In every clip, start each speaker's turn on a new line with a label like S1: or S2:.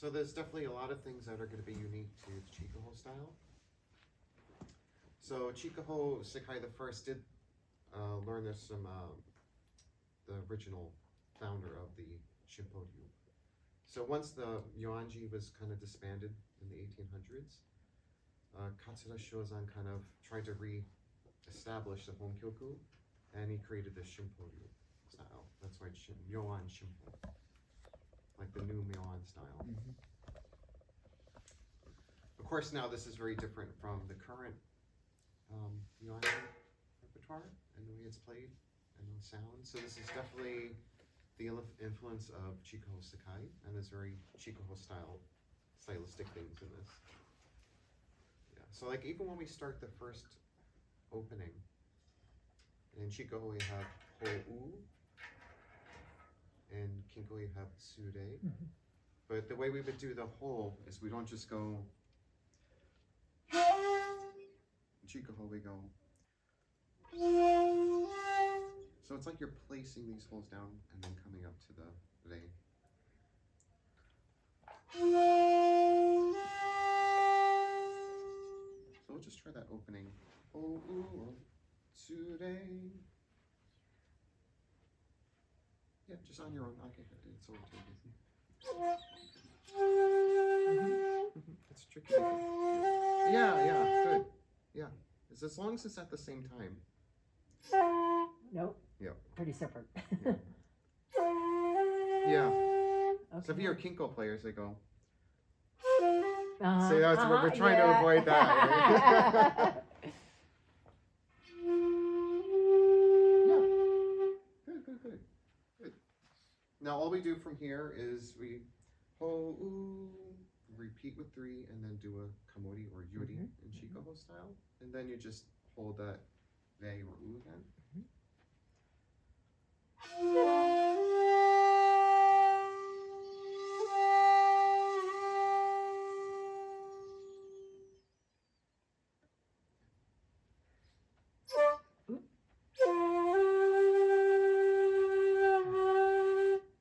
S1: So there's definitely a lot of things that are going to be unique to the Chikuho style. So Chikuho Sakai the First did learn this from the original founder of the Shinpo. So once the Myoanji was kind of disbanded in the 1800s, Katsura Shozan kind of tried to re-establish the Honkyoku, and he created the Shinpo style. That's why it's Myoan Shinpo, like the new Myoan style.
S2: Mm-hmm.
S1: Of course, now this is very different from the current Myoan repertoire and the way it's played and the sound. So this is definitely the influence of Chikuho Sakai, and there's very Chikuho stylistic things in this. Yeah. So like even when we start the first opening, in Chikuho we have Ho-u, and Kinko we have Sude.
S2: Mm-hmm.
S1: But the way we would do the whole is we don't just go Chikuho, we go. So it's like you're placing these holes down and then coming up to the re. So we'll just try that opening. Oh, today. Yeah, just on your own. Okay, it's over to you. It's tricky. Yeah, good. Yeah, it's as long as it's at the same time.
S2: Nope.
S1: Yeah.
S2: Pretty separate.
S1: Yeah.
S2: Okay.
S1: So if you're Kinko players, they go.
S2: Uh-huh.
S1: So that's what we're trying to avoid that. Right? Yeah. Good. Now all we do from here is we repeat with 3 and then do a kamori or yuri in Chikuho style, and then you just hold that re or u again.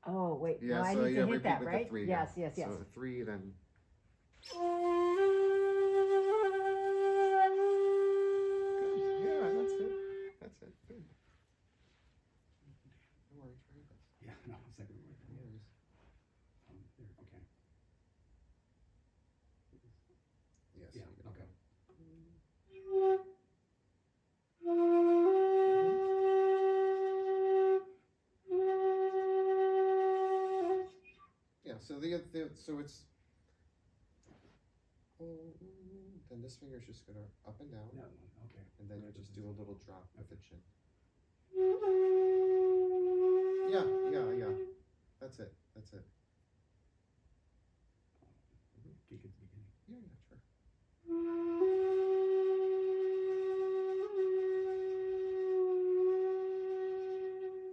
S2: Oh wait,
S1: Yeah,
S2: no, I
S1: so
S2: need
S1: you
S2: to hit
S1: repeat
S2: that,
S1: with
S2: right?
S1: the 3.
S2: Yes.
S1: So 3 then. Good. Yeah, that's it. Good. Don't worry, try this.
S3: Yeah, no, second word.
S1: Yeah,
S3: There, okay.
S1: Yes.
S3: Yeah, okay.
S1: Yeah, so so it's then this finger's just gonna up and down,
S3: That one, okay.
S1: and then you just do a little drop with the chin. Yeah. That's it.
S3: Peek at the beginning.
S1: Yeah, sure.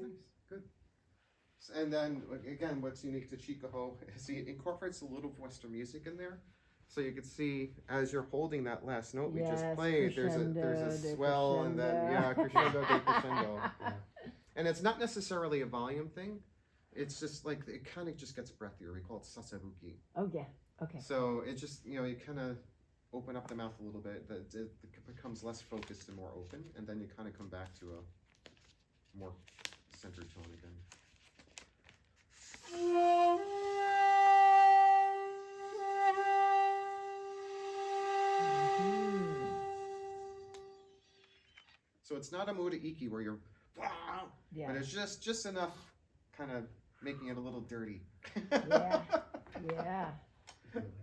S1: Nice, good. And then again, what's unique to Chikuho is he incorporates a little Western music in there. So you can see as you're holding that last note we just played, there's a swell and then crescendo, decrescendo. Yeah. And it's not necessarily a volume thing. It's just like it kind of just gets breathier. We call it sasabuki.
S2: Oh yeah. Okay.
S1: So it just you kind of open up the mouth a little bit. It becomes less focused and more open, and then you kind of come back to a more centered tone again. So it's not a muda iki where you're,
S2: Yeah.
S1: but it's just enough, kind of making it a little dirty.
S2: Yeah.
S3: Realizing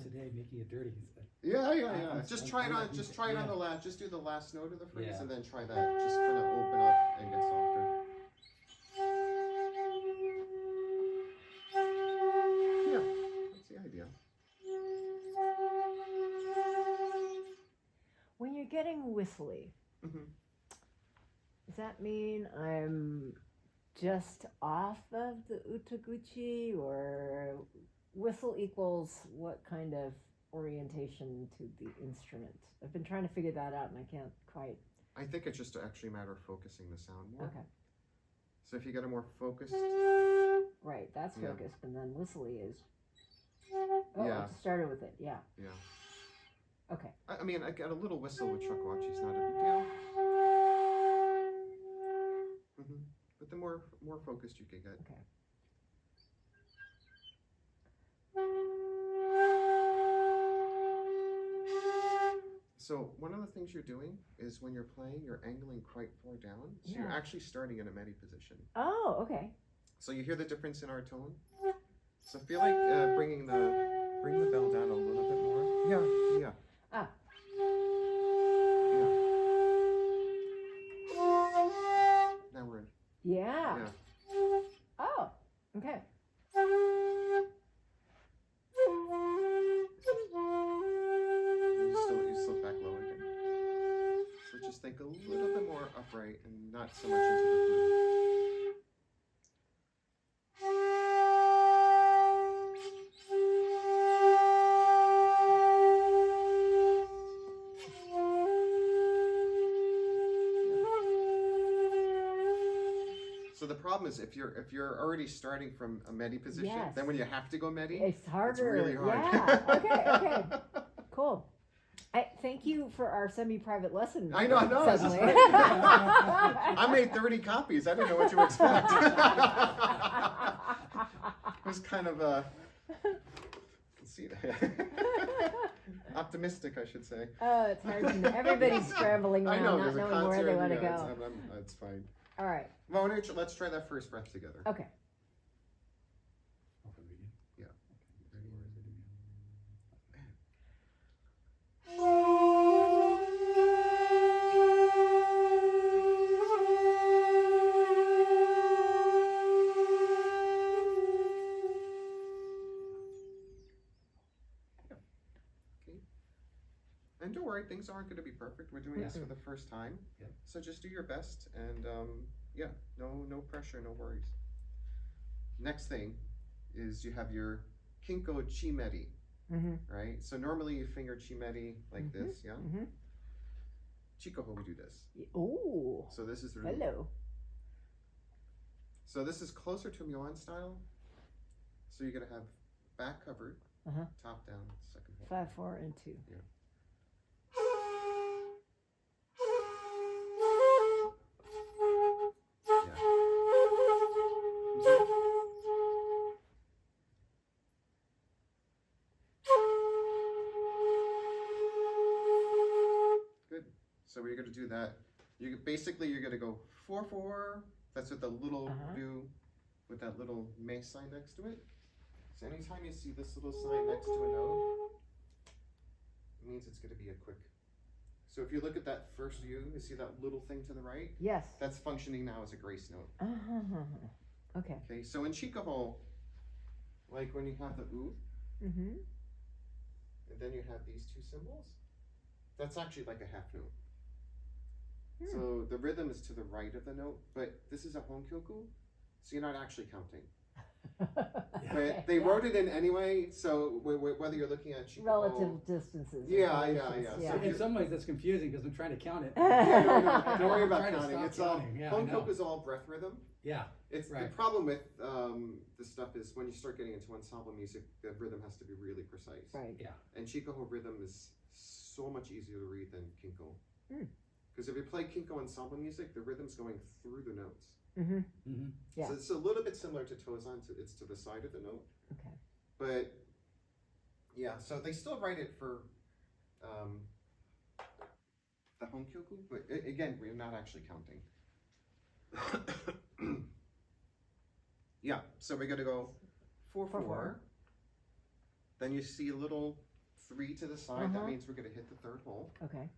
S3: today making it dirty is
S1: Yeah. Just try it on. Just try it on the last. Just do the last note of the phrase, and then try that. Just kind of open up and get softer. Yeah, that's the idea.
S2: When you're getting whistly, does that mean I'm just off of the utaguchi, or whistle equals what kind of orientation to the instrument? I've been trying to figure that out and I can't quite.
S1: I think it's just actually a matter of focusing the sound more.
S2: Okay.
S1: So if you get a more focused,
S2: Right, that's focused, and then whistly is Oh,
S1: Yeah.
S2: I just started with it. Yeah.
S1: Yeah.
S2: Okay.
S1: I mean, I got a little whistle with Shakuhachi. It's not a big deal. But the more focused you can get.
S2: Okay.
S1: So one of the things you're doing is when you're playing, you're angling quite far down. So you're
S2: Yeah.
S1: actually starting in a medi position.
S2: Oh, okay.
S1: So you hear the difference in our tone. So feel like bring the bell down a little bit more. Yeah.
S2: Ah.
S1: Yeah. Now we're in.
S2: Yeah.
S1: Yeah.
S2: Oh, okay.
S1: You slip back low again. So just think a little bit more upright and not so much into the flute. So the problem is if you're already starting from a medi position,
S2: Yes.
S1: then when you have to go medi,
S2: It's harder.
S1: it's really hard.
S2: Yeah. Okay. Cool. Thank you for our semi-private lesson.
S1: I know. This is
S2: suddenly.
S1: great. I made 30 copies. I didn't know what to expect. It was kind of let's see, optimistic, I should say.
S2: Oh, it's hard to know. Everybody's scrambling
S1: I
S2: around,
S1: know,
S2: not
S1: there's a
S2: knowing where they
S1: concert,
S2: want to
S1: yeah,
S2: go.
S1: it's fine.
S2: All right.
S1: Well, let's try that first breath together.
S2: Okay.
S3: Oh, from the beginning?
S1: Yeah.
S3: Okay. Where is it again?
S1: And don't worry, things aren't going to be perfect. We're doing this for the first time.
S3: Yeah.
S1: So just do your best and no pressure, no worries. Next thing is you have your Kinko Chimeri, right? So normally you finger Chimeri like this, yeah? Chikoho, we do this.
S2: Ooh.
S1: So this is the
S2: Hello.
S1: So this is closer to Myoan style. So you're going to have back covered, top down, second hold.
S2: 5, 4, and 2.
S1: Yeah. Good. So we're going to do that. You're going to go 4/4. That's with the little do with that little me sign next to it. So anytime you see this little sign next to a note, it means it's going to be a quick. So if you look at that first view, you see that little thing to the right?
S2: Yes.
S1: That's functioning now as a grace note.
S2: Okay.
S1: Okay, so in Chikoho, like when you have the U, and then you have these two symbols, that's actually like a half note. So the rhythm is to the right of the note, but this is a Honkyoku, so you're not actually counting. But they wrote it in anyway, so whether you're looking at Chikoho,
S2: Relative distances.
S1: Yeah.
S3: So in some ways that's confusing because I'm trying to count it.
S1: Don't worry about
S3: I'm trying to
S1: counting.
S3: stop
S1: It's all
S3: counting. Yeah, I know.
S1: Honkyoku is all breath rhythm.
S3: Yeah.
S1: It's the
S3: Right.
S1: problem with this stuff is when you start getting into ensemble music, the rhythm has to be really precise.
S2: Right.
S3: Yeah.
S1: And Chikoho rhythm is so much easier to read than Kinko. Because if you play Kinko ensemble music, the rhythm's going through the notes.
S2: Yeah.
S1: So it's a little bit similar to Tozan. It's to the side of the note.
S2: Okay.
S1: But yeah, so they still write it for the Honkyoku, but again, we're not actually counting. Yeah, so we're gonna go 4/4. Then you see a little 3 to the side. That means we're gonna hit the third hole.
S2: Okay.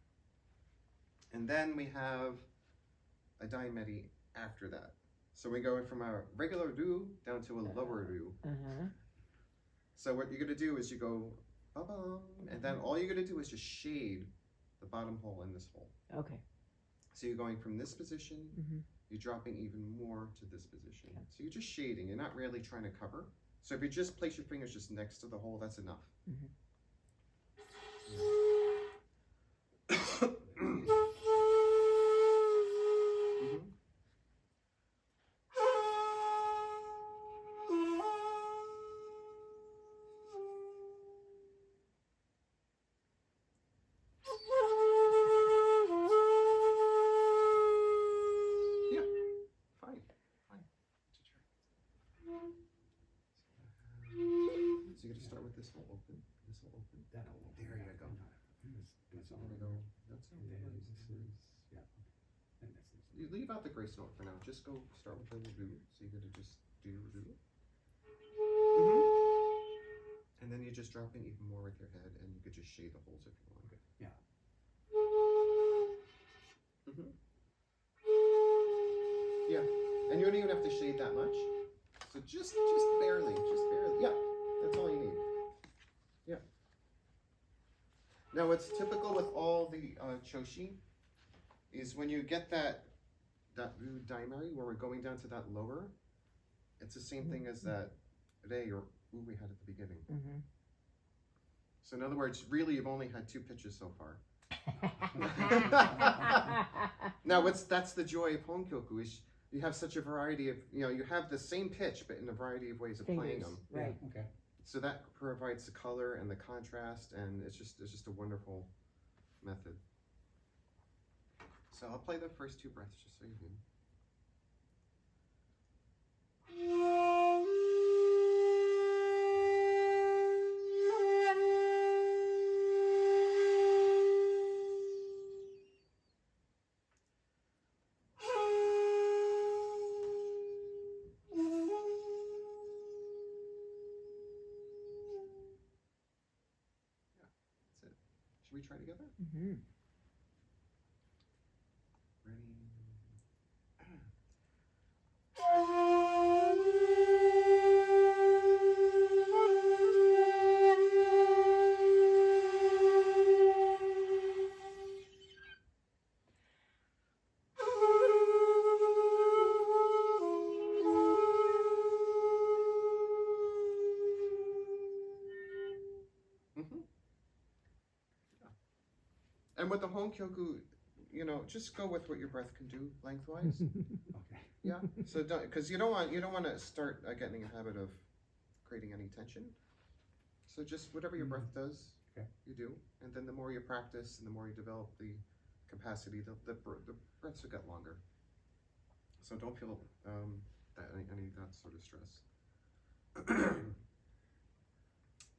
S1: And then we have a daimeri after that. So we're going from a regular do down to a lower do. So what you're gonna do is you go ba-bum, and then all you're gonna do is just shade the bottom hole in this hole.
S2: Okay.
S1: So you're going from this position, you're dropping even more to this position.
S2: Okay.
S1: So you're just shading, you're not really trying to cover. So if you just place your fingers just next to the hole, that's enough. this will open. This will open.
S3: That'll open.
S1: There you go.
S3: That's
S1: So
S3: all
S1: I'm
S3: right.
S1: gonna go. That's all
S3: And then
S1: right.
S3: this is, yeah. And that's this.
S1: You leave out the grace note for now. Just go start with the do. So you're gonna just do. And then you just drop in even more with your head, and you could just shade the holes if you want.
S3: Yeah.
S1: Yeah, and you don't even have to shade that much. So just barely, Yeah, that's all you need. Yeah. Now, what's typical with all the Chōshi is when you get that daimari, where we're going down to that lower, it's the same thing as that rei or u we had at the beginning.
S2: Mm-hmm.
S1: So in other words, really, you've only had 2 pitches so far. Now, that's the joy of Honkyoku is you have such a variety of, you have the same pitch, but in a variety of ways of playing them.
S2: Right.
S3: Yeah, okay.
S1: So that provides the color and the contrast, and it's just a wonderful method. So I'll play the first 2 breaths just so you know. Should we try together?
S2: Mm-hmm.
S1: Ready? And with the Honkyoku, just go with what your breath can do lengthwise.
S3: Okay.
S1: Yeah. So because you don't want to start getting a habit of creating any tension. So just whatever your breath does,
S3: Okay.
S1: you do, and then the more you practice and the more you develop the capacity, the breaths will get longer. So don't feel any of that sort of stress.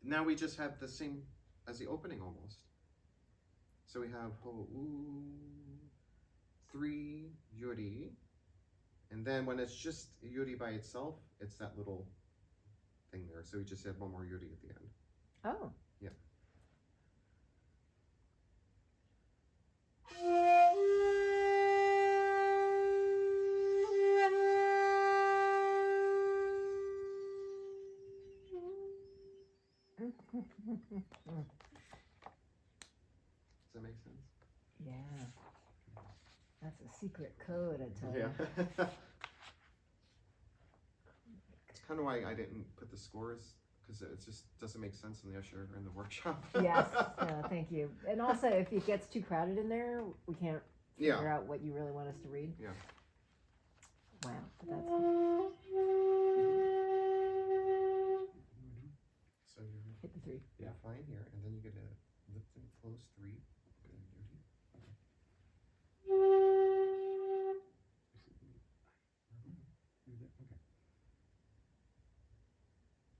S1: Now we just have the same as the opening almost. So we have ho u 3 yuri, and then when it's just yuri by itself, it's that little thing there. So we just have 1 more yuri at the end.
S2: Oh.
S1: Yeah. Does that make sense?
S2: Yeah. That's a secret code, I tell you.
S1: Yeah. It's kind of why I didn't put the scores, because it just doesn't make sense in the usher in the workshop.
S2: Yes. Thank you. And also, if it gets too crowded in there, we can't figure out what you really want us to read.
S1: Yeah.
S2: Wow. That's cool.
S1: So you're
S2: Hit the 3.
S1: Yeah, fine here, and then you get a lift and close 3. Good, yuri.
S3: Okay.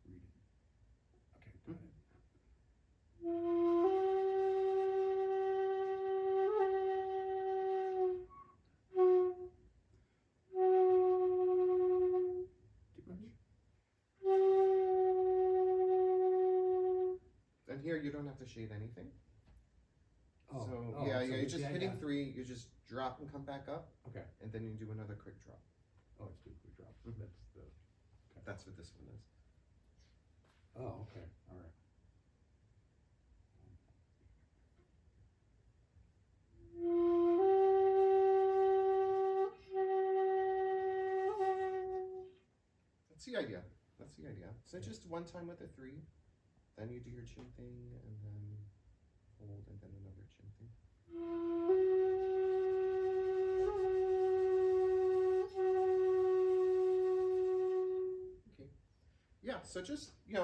S3: Read it. Okay, got it. Too much?
S1: And here you don't have to shade anything.
S3: Oh,
S1: So
S3: oh,
S1: yeah,
S3: so
S1: you're just hitting
S3: yeah.
S1: 3. You just drop and come back up,
S3: Okay.
S1: and then you do another quick drop.
S3: Oh, it's two quick drops.
S1: Mhm.
S3: That's the. Okay.
S1: That's what this one is.
S3: Oh, okay. All right.
S1: That's the idea. That's the idea. So just one time with the 3, then you do your chin thing, and then hold, and then another chin thing. Okay. Yeah. So just you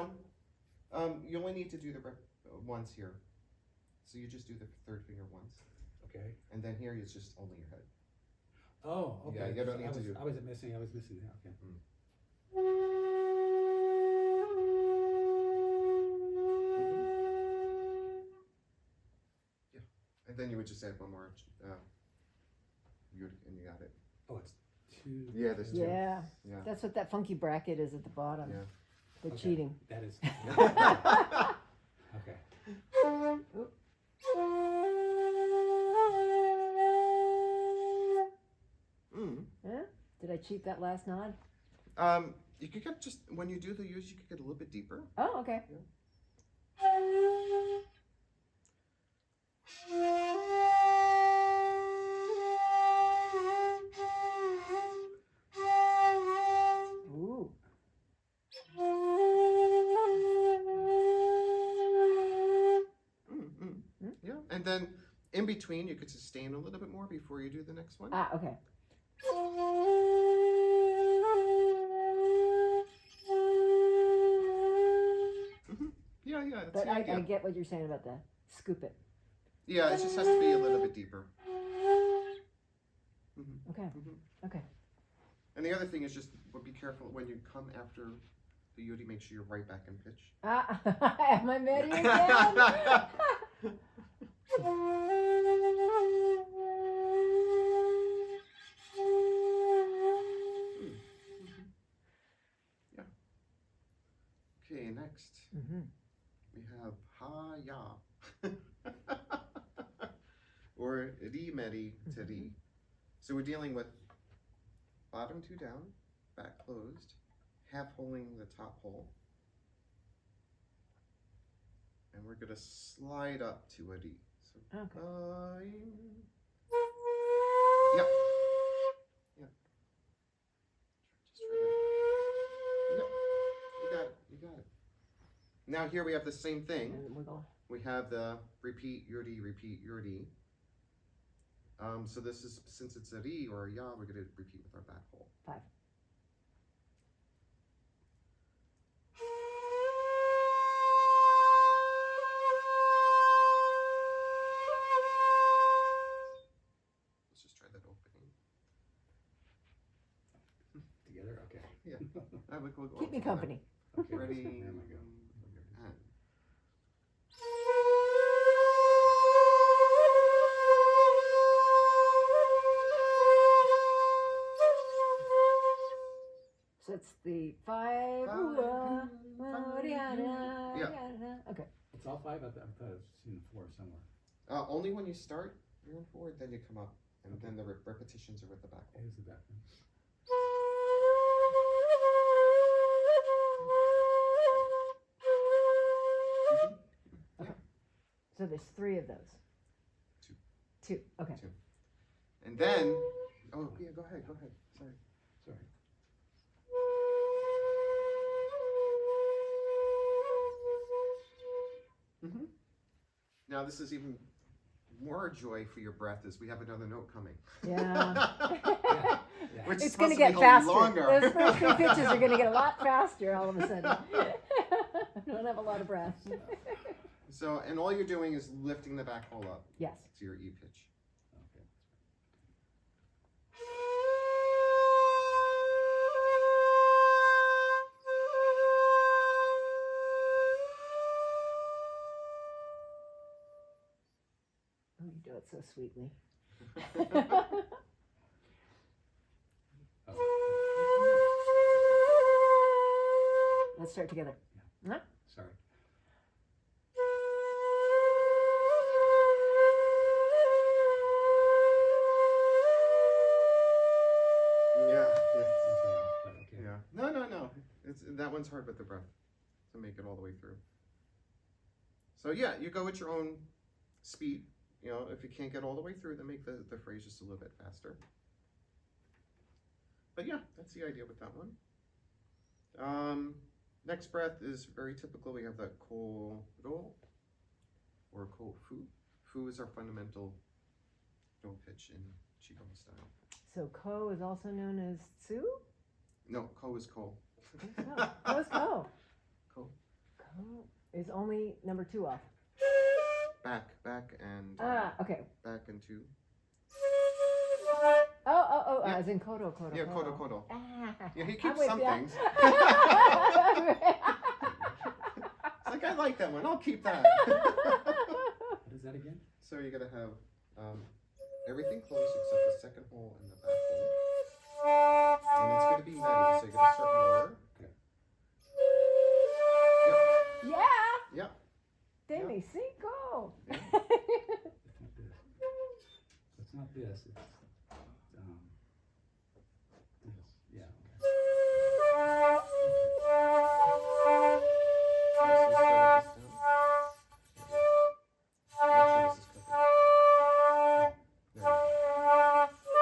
S1: only need to do the breath once here. So you just do the 3rd finger once,
S3: Okay.
S1: and then here it's just only your head.
S3: Oh, okay.
S1: Yeah, you don't need to do.
S3: I was missing that. Okay.
S1: then you would just add one more yuri, and you got it.
S3: Oh, it's 2.
S1: Yeah, there's 2.
S2: Yeah,
S1: Yeah.
S2: that's what that funky bracket is at the bottom.
S1: Yeah.
S2: The
S3: Okay.
S2: cheating.
S3: That is. Okay.
S2: Oop. Yeah? Did I cheat that last nod?
S1: You could get just when you do the use, you could get a little bit deeper.
S2: Oh, okay. Ooh.
S1: Yeah, and then in between, you could sustain a little bit more before you do the next one.
S2: Ah, okay.
S1: Yeah, that's
S2: But
S1: the
S2: I
S1: idea.
S2: get what you're saying about the scoop it.
S1: Yeah, it just has to be a little bit deeper.
S2: Okay.
S1: Mhm.
S2: Okay.
S1: And the other thing is just be careful when you come after the yuri. Make sure you're right back in pitch.
S2: Ah, am I ready again?
S1: Yeah. Okay, next we have ha-ya. Or ri-meri to ri. So we're dealing with bottom 2 down, back closed, half holding the top hole. And we're going to slide up to a D. So,
S2: Okay.
S1: Yep. Yep. Just try that. Yep. You got it. You got it. Now here we have the same thing.
S2: And wiggle.
S1: We have the repeat yuri, repeat yuri. So this is, since it's a ri or a ya, we're going to repeat with our back hole.
S2: 5.
S1: Let's just try that opening.
S3: Together? Okay.
S1: Yeah. We'll go
S2: Keep me
S1: together.
S2: company.
S3: Okay.
S1: Ready?
S3: There we go.
S1: And
S2: So it's the 5.
S1: Yeah.
S2: Okay.
S3: It's all 5? I thought I've seen 4 somewhere.
S1: Only when you start, you're in forward, then you come up, and then the repetitions are with the back hole.
S3: Here's the back one.
S2: So there's 3 of those.
S1: 2.
S2: 2. Okay.
S1: 2. And then, oh yeah, go ahead. Sorry.
S3: Sorry.
S1: Now this is even more joy for your breath as we have another note coming.
S2: Yeah.
S1: Which is
S2: It's going
S1: supposed
S2: to get
S1: be
S2: faster.
S1: longer.
S2: Those first 3 pitches are going to get a lot faster all of a sudden. I don't have a lot of breath.
S1: So, and all you're doing is lifting the back hole up
S2: Yes.
S1: to your E pitch.
S3: Okay.
S2: Oh, you do it so sweetly.
S3: Oh.
S2: Let's start together. Huh?
S3: Sorry.
S1: Yeah.
S3: That's way off, but okay.
S1: Yeah. No. It's that one's hard with the breath to make it all the way through. So yeah, you go at your own speed. You know, if you can't get all the way through, then make the phrase just a little bit faster. But yeah, that's the idea with that one. Next breath is very typical. We have the ko ro or ko fu. Fu is our fundamental do pitch in Qigong style.
S2: So ko is also known as tsu?
S1: No, ko is ko.
S2: No. Ko is ko.
S1: Ko.
S2: Ko is only number 2 off.
S1: Back, and
S2: Okay.
S1: back and 2.
S2: Oh,
S1: Yeah.
S2: as in kodo.
S1: Yeah, kodo.
S2: Ah,
S1: Yeah, he
S2: I'm
S1: keeps
S2: with
S1: some
S2: ya.
S1: things. It's like, I like that one. I'll keep that.
S3: What is that again?
S1: So you're gonna have everything closed except the second hole and the back hole. And it's gonna be medi, so you're gonna start lower.
S3: Okay.
S2: Yeah.
S1: Yep.
S2: Demi cinco.
S1: Yeah.
S3: It's not this. So it's not this. It's this. Yeah.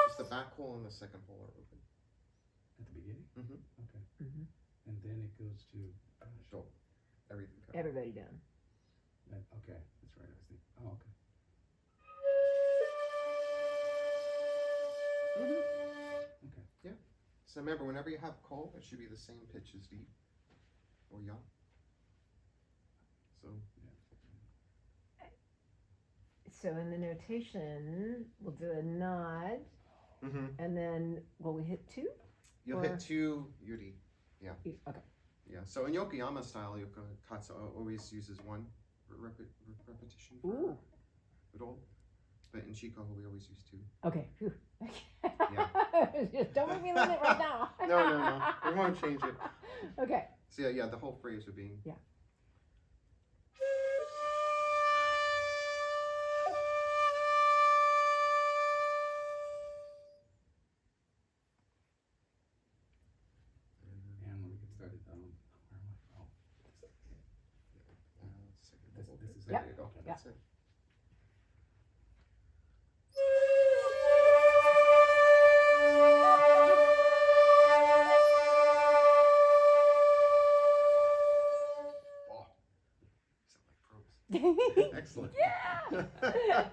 S1: Just the back hole and the second hole are open.
S3: At the beginning.
S1: Mm-hmm.
S3: Okay.
S2: Mhm.
S3: And then it goes to.
S1: So everything covered.
S2: Everybody down.
S3: Okay, that's right. I was thinking. Oh, okay. Okay.
S1: Yeah. So remember, whenever you have ko, it should be the same pitch as D or ya. So
S2: So in the notation, we'll do a nod,
S1: mm-hmm.
S2: and then will we hit 2?
S1: You'll
S2: Or-
S1: hit 2 yuri.
S2: Okay.
S1: Yeah. So in Yokoyama style, Yokokatsu always uses 1 repetition for
S2: Ooh.
S1: udon. But in Shikoho, we always use 2.
S2: Okay. Phew.
S1: Yeah.
S2: Just don't make me learn it right now.
S1: No. We won't change it.
S2: Okay.
S1: So yeah, the whole phrase would be.
S2: Yeah.
S3: And when we get started, where am I? Oh,
S1: Second
S3: this
S1: hole.
S3: is
S1: There
S2: Yep.
S1: you go.
S3: Okay.
S1: That's it. Oh, sound like pros. Excellent.
S2: Yeah.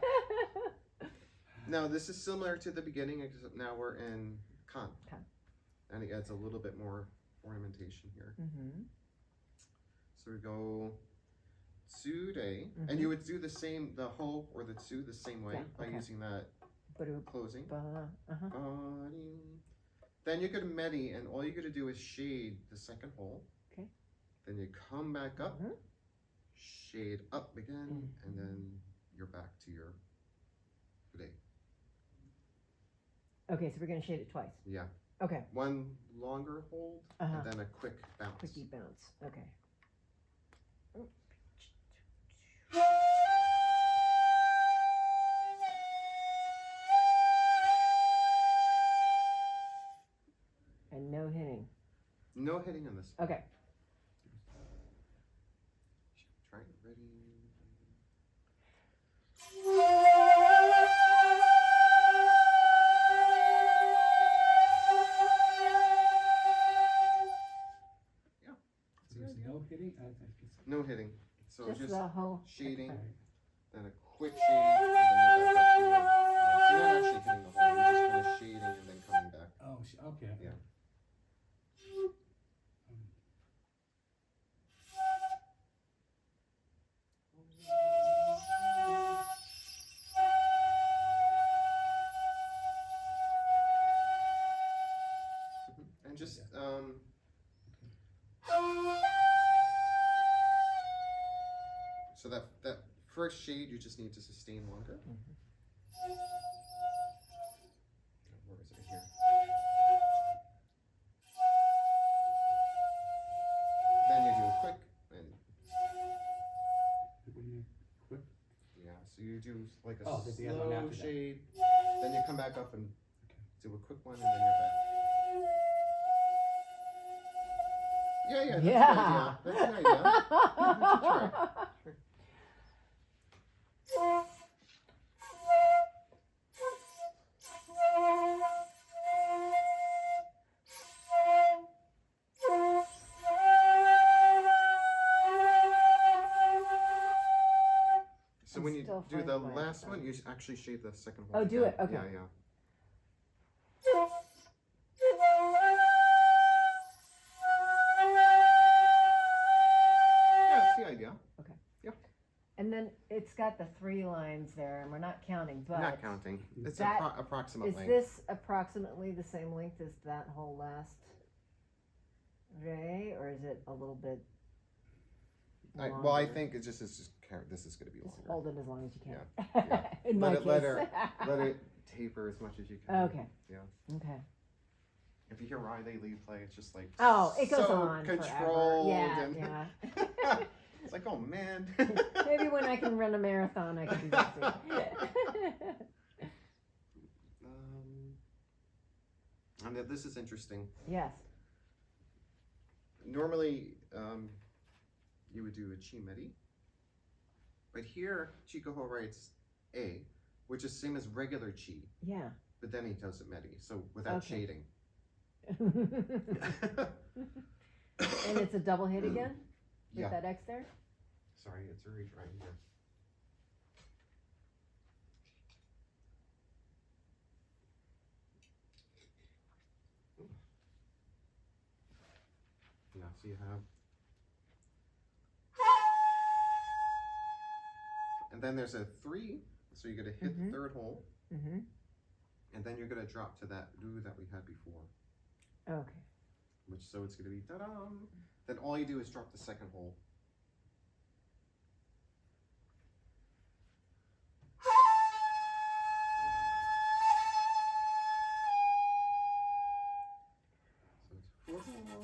S1: Now this is similar to the beginning, except now we're in kan.
S2: Kan.
S1: And it adds a little bit more ornamentation here.
S2: Mm-hmm.
S1: So we go tsude,
S2: Mhm.
S1: and you would do the same, the ho or the tsu the same way
S2: Yeah,
S1: by
S2: okay.
S1: using that closing.
S2: Uh-huh.
S1: Then you're gonna medi, and all you're gonna do is shade the second hole.
S2: Okay.
S1: Then you come back up,
S2: Mhm.
S1: shade up again, and then you're back to your fude.
S2: Okay, so we're gonna shade it twice.
S1: Yeah.
S2: Okay.
S1: One longer hold,
S2: Uh-huh.
S1: and then a quick bounce.
S2: Quickie bounce. Okay. And no hitting.
S1: No hitting on this.
S2: Okay.
S1: Try it. Ready.
S3: So there's no hitting. I think it's.
S1: No hitting. So
S2: Just
S1: just
S2: the whole
S1: shading,
S3: Okay.
S1: then a quick shade, and then you're back up to your. Yeah, so you're not actually hitting the hole. You're just kind of shading and then coming back.
S3: Oh, okay.
S1: Yeah. And just so that first shade you just need to sustain longer. Where is it here? Then you do a quick and
S3: Quick.
S1: yeah, so you do like a
S3: Oh, the other one
S1: slow
S3: after that.
S1: shade, then you come back up and do a quick one, and then you're back. Yeah, that's an idea. That's an idea. Sure. So
S2: I'm
S1: when you
S2: still
S1: do the
S2: finding my
S1: last one,
S2: thumb.
S1: you actually shade the second one.
S2: Oh, do
S1: again.
S2: it, okay.
S1: Yeah. Yeah, that's the idea.
S2: And then it's got the 3 lines there, and we're not counting, but
S1: Not counting. It's
S2: that-
S1: approximate
S2: is
S1: length.
S2: this approximately the same length as that whole last ray, or is it a little bit longer.
S1: Well, I think it's just this is going to be
S2: Just
S1: longer.
S2: hold it as long as you can.
S1: Yeah.
S2: In my case.
S1: Let it taper as much as you can.
S2: Okay.
S1: Yeah.
S2: Okay.
S1: If you hear Riley Lee play, it's just like
S2: Oh, it goes
S1: so
S2: on
S1: controlled.
S2: forever.
S1: And
S2: Yeah.
S1: it's like, oh man.
S2: Maybe when I can run a marathon, I can do that too.
S1: And this is interesting.
S2: Yes.
S1: Normally, you would do a chi-medi, but here Chikuho writes A, which is same as regular chi,
S2: Yeah.
S1: but then he does it medi, so without
S2: Okay.
S1: shading.
S2: And it's a double hit again with
S1: Yeah.
S2: that X there.
S1: Sorry, it's very dry in here. Yeah, so you have, and then there's a 3, so you're gonna hit the third hole,
S2: Mm-hmm.
S1: and then you're gonna drop to that do that we had before.
S2: Okay.
S1: So it's gonna be ta-da. Then all you do is drop the second hole. So it's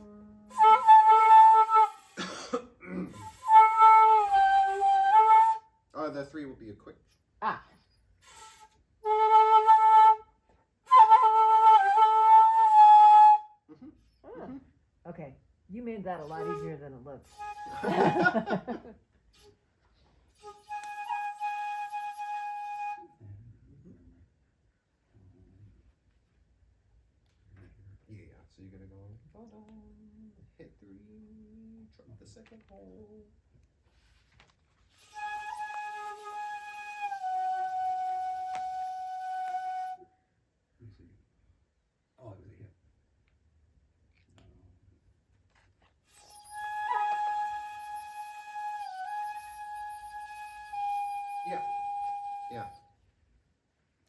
S1: 4. The 3 will be a quick.
S2: Ah. Oh. Okay. You made that a lot easier than it looks.
S1: Yeah, so you're gonna go hit 3, drop the second hole.
S3: Let me see. Oh, it was a hit.
S1: Yeah.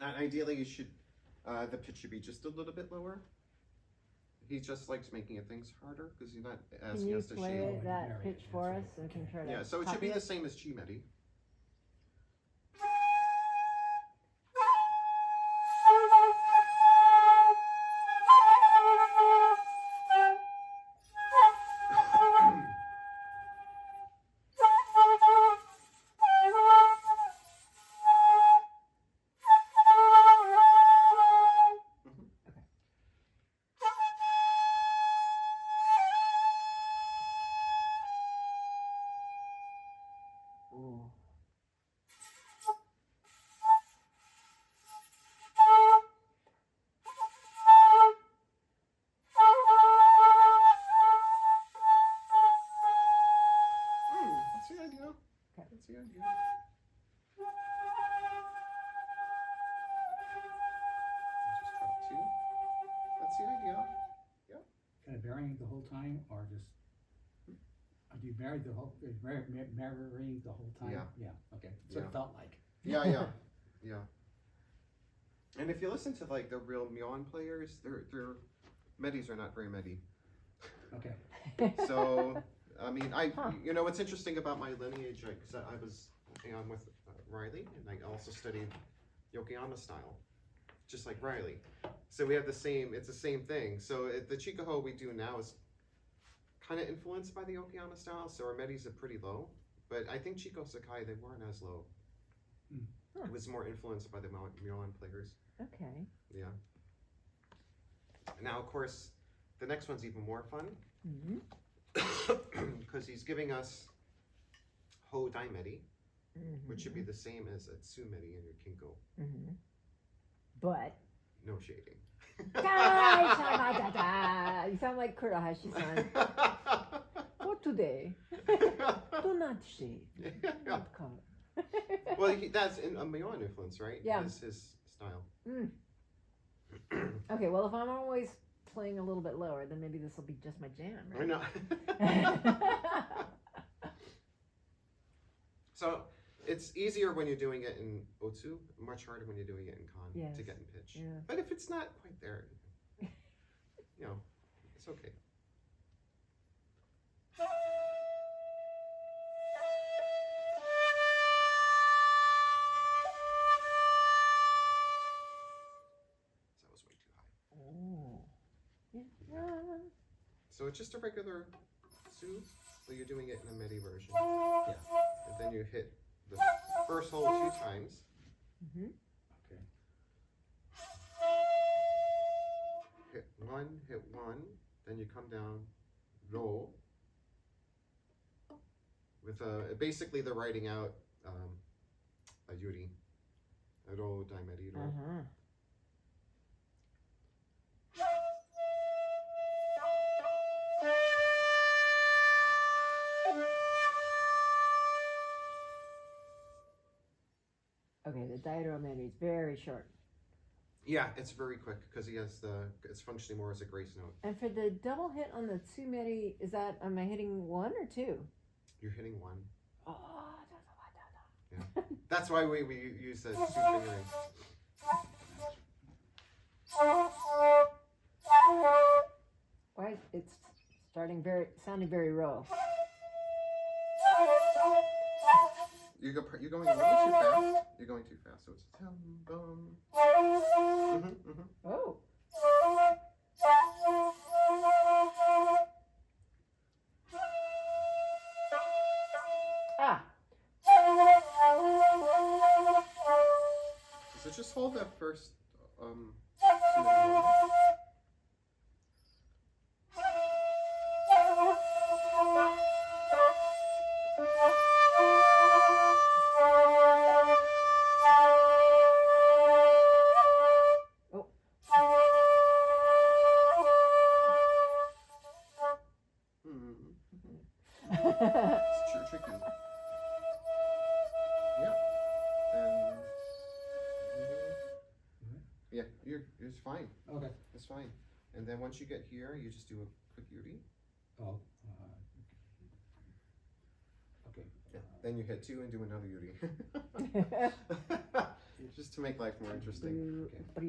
S1: And ideally, you should, the pitch should be just a little bit lower. He just likes making things harder because he's not
S2: Can
S1: asking
S2: you
S1: us to
S2: play
S1: shade.
S2: that pitch for us so we can try to
S1: Yeah, so it should
S2: copy
S1: be the same as chi-medi.
S2: Ooh.
S1: That's the idea.
S2: Okay.
S1: That's the idea. Just drop 2. That's the idea.
S3: Kind of varying the whole time, or just are you married the whole marrying the whole time?
S1: Yeah.
S3: Yeah. Okay. That's what
S1: Yeah.
S3: it felt like.
S1: Yeah. And if you listen to like the real Myoan players, their medis are not very medi.
S3: Okay.
S1: So I mean,
S2: Huh.
S1: you know what's interesting about my lineage, because I was on with Riley, and I also studied Yokoyama style, just like Riley. So we have the same. It's the same thing. So the Chikuho we do now is kind of influenced by the Yokoyama style. So our medis are pretty low, but I think Chico Sakai they weren't as low.
S2: Huh.
S1: It was more influenced by the Myoan players.
S2: Okay.
S1: Yeah. Now, of course, the next one's even more fun
S2: Mm-hmm.
S1: because he's giving us Ho Dai Medi,
S2: Mm-hmm.
S1: which should be the same as a Tsu Medi in your Kinko.
S2: Mm-hmm. But
S1: No shading.
S2: you sound like Kurahashi-san. For today, do not shade, not color.
S1: Well, that's a Myoan influence, right?
S2: Yeah.
S1: His style.
S2: Mm. Okay, well, if I'm always playing a little bit lower, then maybe this will be just my jam,
S1: I
S2: right?
S1: know. So it's easier when you're doing it in Otsu, much harder when you're doing it in Kan
S2: Yes.
S1: to get in pitch.
S2: Yeah.
S1: But if it's not quite there, you know, it's okay. it's just a regular su, but you're doing it in a MIDI version.
S3: Yeah.
S1: And then you hit the first hole 2 times.
S2: Mm-hmm.
S3: Okay.
S1: Hit 1, then you come down, ro. With basically they're writing out a yuri. Ro, daimeri, ro.
S2: Uh-huh. Okay, the Dairo menu is very short.
S1: Yeah, it's very quick because he has it's functioning more as a grace note.
S2: And for the double hit on the Tsumeri, am I hitting 1 or 2?
S1: You're hitting 1.
S2: Oh,
S1: Yeah. That's why we use the 2 fingering.
S2: why is it's sounding very raw.
S1: You're going a little too fast. You're going too fast, so it's tum bum.
S2: Oh. Ah.
S1: So just hold that first it's tricky. Yeah. And yeah, it's fine.
S3: Okay.
S1: It's fine. And then once you get here, you just do a quick yuri.
S3: Oh. Okay.
S1: Yeah. Then you hit 2 and do another yuri. Just to make life more interesting. Okay.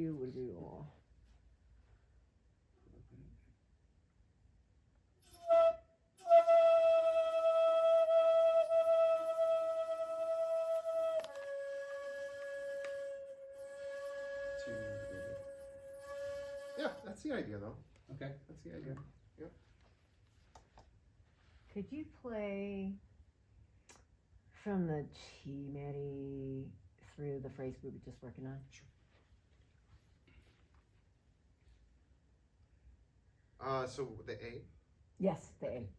S1: Yeah, that's the idea though.
S3: Okay.
S1: That's the idea. Yep.
S2: Could you play from the Chimeri through the phrase we were just working on?
S1: Sure. So the A.
S2: Yes, the A.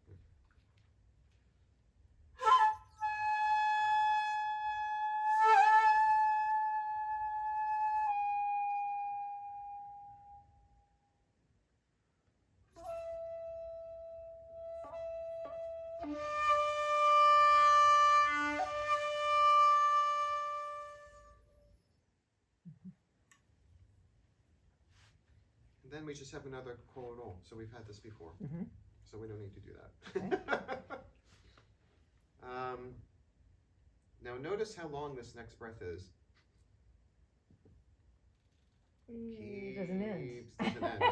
S1: Then we just have another koro. So we've had this before.
S2: Mm-hmm.
S1: So we don't need to do that. Now notice how long this next breath is.
S2: It doesn't end.
S1: Doesn't end.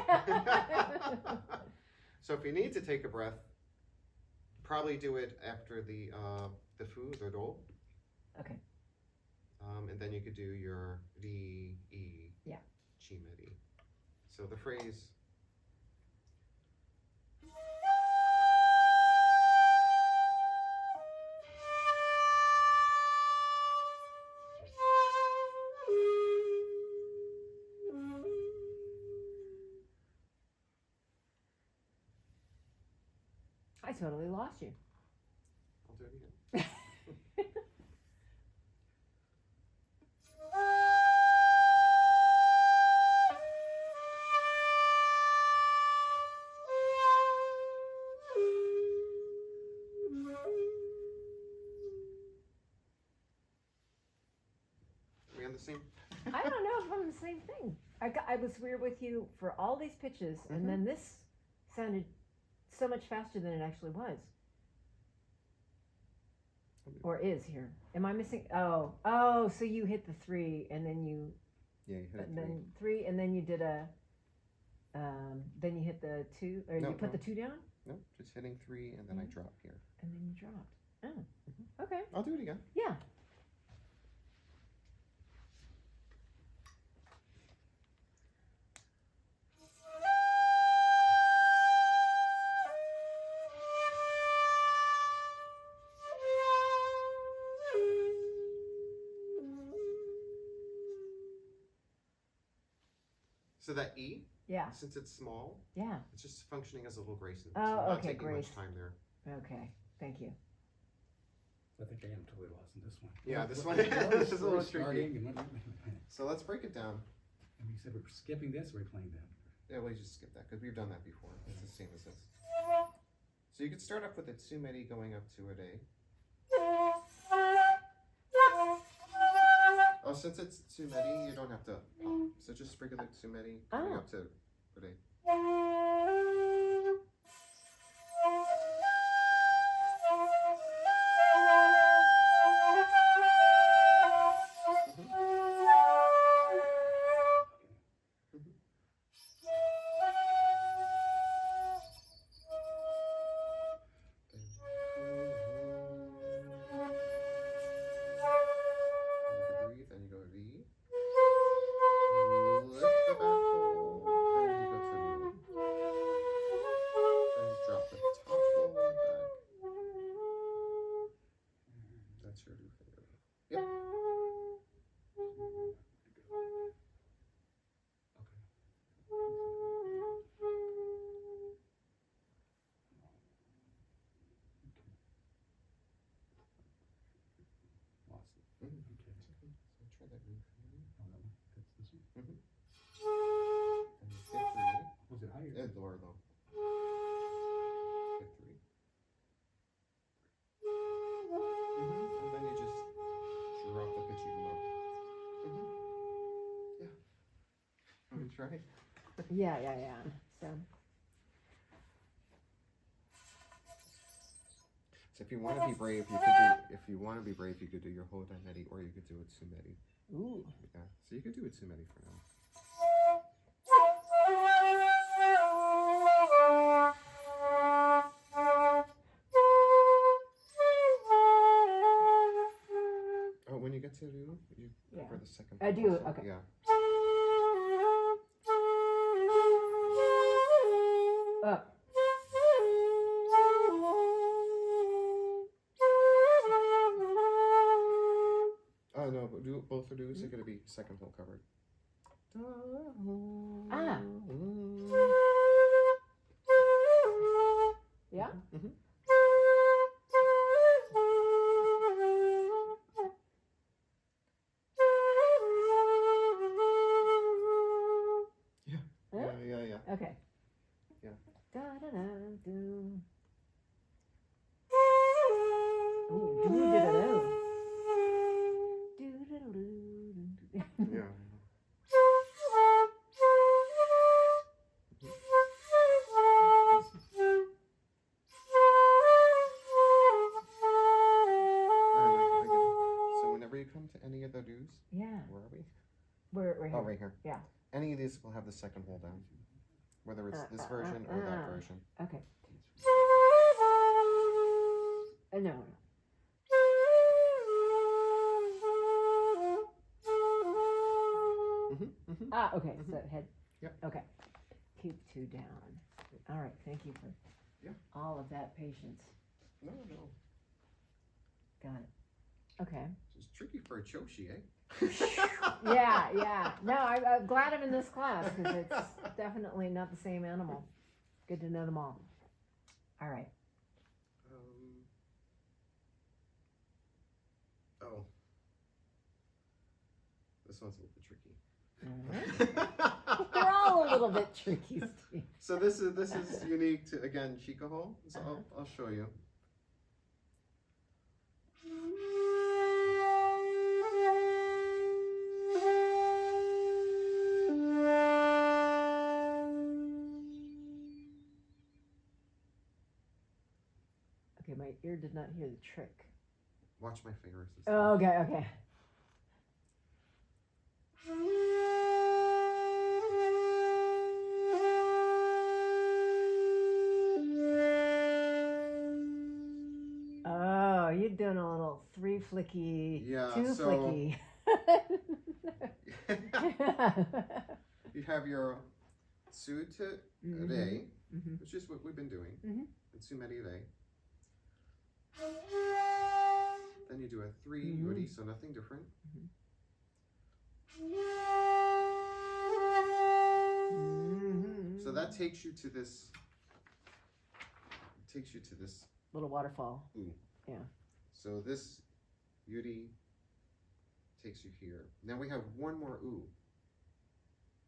S1: So if you need to take a breath, probably do it after the fu, the do.
S2: Okay.
S1: And then you could do your ri, i,
S2: Yeah.
S1: chimeri. So the phrase.
S2: I totally lost you.
S1: I'll do it again. Are we on the same?
S2: I don't know if I'm the same thing. I was weird with you for all these pitches, and then this sounded so much faster than it actually was. Or is here. Am I missing? Oh, so you hit the 3, and then you...
S1: Yeah, you hit
S2: and then 3, and then you did a... then you hit the 2, or
S1: No,
S2: you put
S1: no.
S2: the 2 down?
S1: Nope, just hitting 3 and then I drop here.
S2: And then you dropped. Oh, okay.
S1: I'll do it again.
S2: Yeah.
S1: So that E,
S2: Yeah.
S1: since it's small,
S2: Yeah.
S1: it's just functioning as a little grace. So
S2: Oh,
S1: not
S2: okay,
S1: taking
S2: grace.
S1: much time there.
S2: Okay. Thank you.
S3: I think I am totally lost in this one.
S1: Yeah, this
S3: What-
S1: one-
S3: what
S1: this
S3: was
S1: is a little
S3: starting
S1: tricky.
S3: and what-
S1: So let's break it down.
S3: And we said we're skipping this or we're playing that?
S1: Yeah, we'll just skip that because we've done that before. It's the same as this. So you could start off with a tsumeri going up to a re. Oh, since it's tsumeri, you don't have to pop. So just regular tsumeri going up to re. Breathe, and you go V. Lift the back hole, then you go to Mu. Then drop the top hole in the back. That's your Ru finger. Yep.
S3: Lost it.
S1: Mhm.
S3: Okay.
S1: So try that Ru finger.
S3: Oh, that one. That's this one.
S1: And you hit three.
S3: Was it higher?
S1: And lower though. Hit three. And then you just drop the pitch even low. Yeah. Want me to try?
S2: Yeah. So.
S1: So if you want to be brave, you could do. If you want to be brave, you could do your Hodaneri, or you could do a tsumeri.
S2: Ooh.
S1: Yeah. So you could do a tsumeri for now. Oh, when you get to Ru, you
S2: Yeah.
S1: cover the second.
S2: I do,
S1: also.
S2: okay.
S1: Yeah.
S2: Up.
S1: Oh no, but do both of those are going to be second hole covered.
S2: Ah. Yeah.
S1: Mm-hmm. Yeah.
S2: Huh?
S1: Yeah.
S2: Okay.
S1: Yeah.
S2: Da da da do. Ooh, do da da do. Do da da do.
S1: Yeah. I get it. So whenever you come to any of the do's,
S2: Yeah.
S1: where are we?
S2: We're
S1: Oh,
S2: here.
S1: right here.
S2: Yeah.
S1: Any of these will have the second hole down, whether it's this version or that version.
S2: Okay. No. Ah, okay. So head.
S1: Yep.
S2: Okay. Keep two down. All right. Thank you for
S1: Yeah.
S2: all of that patience.
S1: No.
S2: Got it. Okay.
S1: It's tricky for a Chōshi, eh?
S2: Yeah. No, I'm glad I'm in this class because it's definitely not the same animal. Good to know them all. All right.
S1: Oh. This one's a little bit tricky.
S2: They're all a little bit tricky, Steve.
S1: So this is unique to, again, Shikuho. So I'll show you.
S2: Okay, my ear did not hear the trick.
S1: Watch my fingers.
S2: Oh, okay. Oh, you're doing a little three flicky,
S1: Yeah,
S2: two
S1: so-
S2: flicky.
S1: You have your Tsute Rei, which is what we've been doing. And Tsumeri Rei. Then you do a 3 Yuri, so nothing different. that takes you to this. Takes you to this.
S2: Little waterfall.
S1: Ooh.
S2: Yeah.
S1: So this Yuri takes you here. Now we have one more ooh.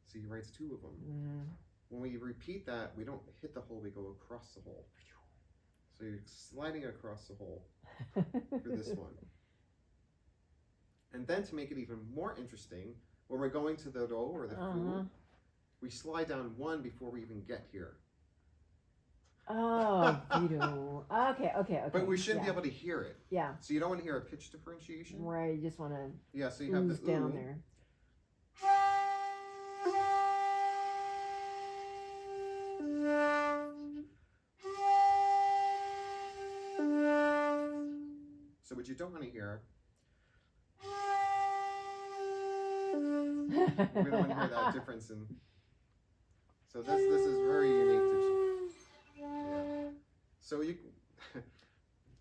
S1: So he writes two of them.
S2: Mm.
S1: When we repeat that, we don't hit the hole, we go across the hole. So you're sliding across the hole for this one. And then to make it even more interesting, when we're going to the ro or the fu, we slide down one before we even get here.
S2: Oh, Vito. Okay.
S1: But we shouldn't be able to hear it.
S2: Yeah.
S1: So you don't want to hear a pitch differentiation.
S2: Right, you just want to
S1: Yeah, so you have the
S2: down
S1: ooh.
S2: there.
S1: So what you don't want to hear, we don't want to hear that difference in. So this is very unique to. Yeah. So you,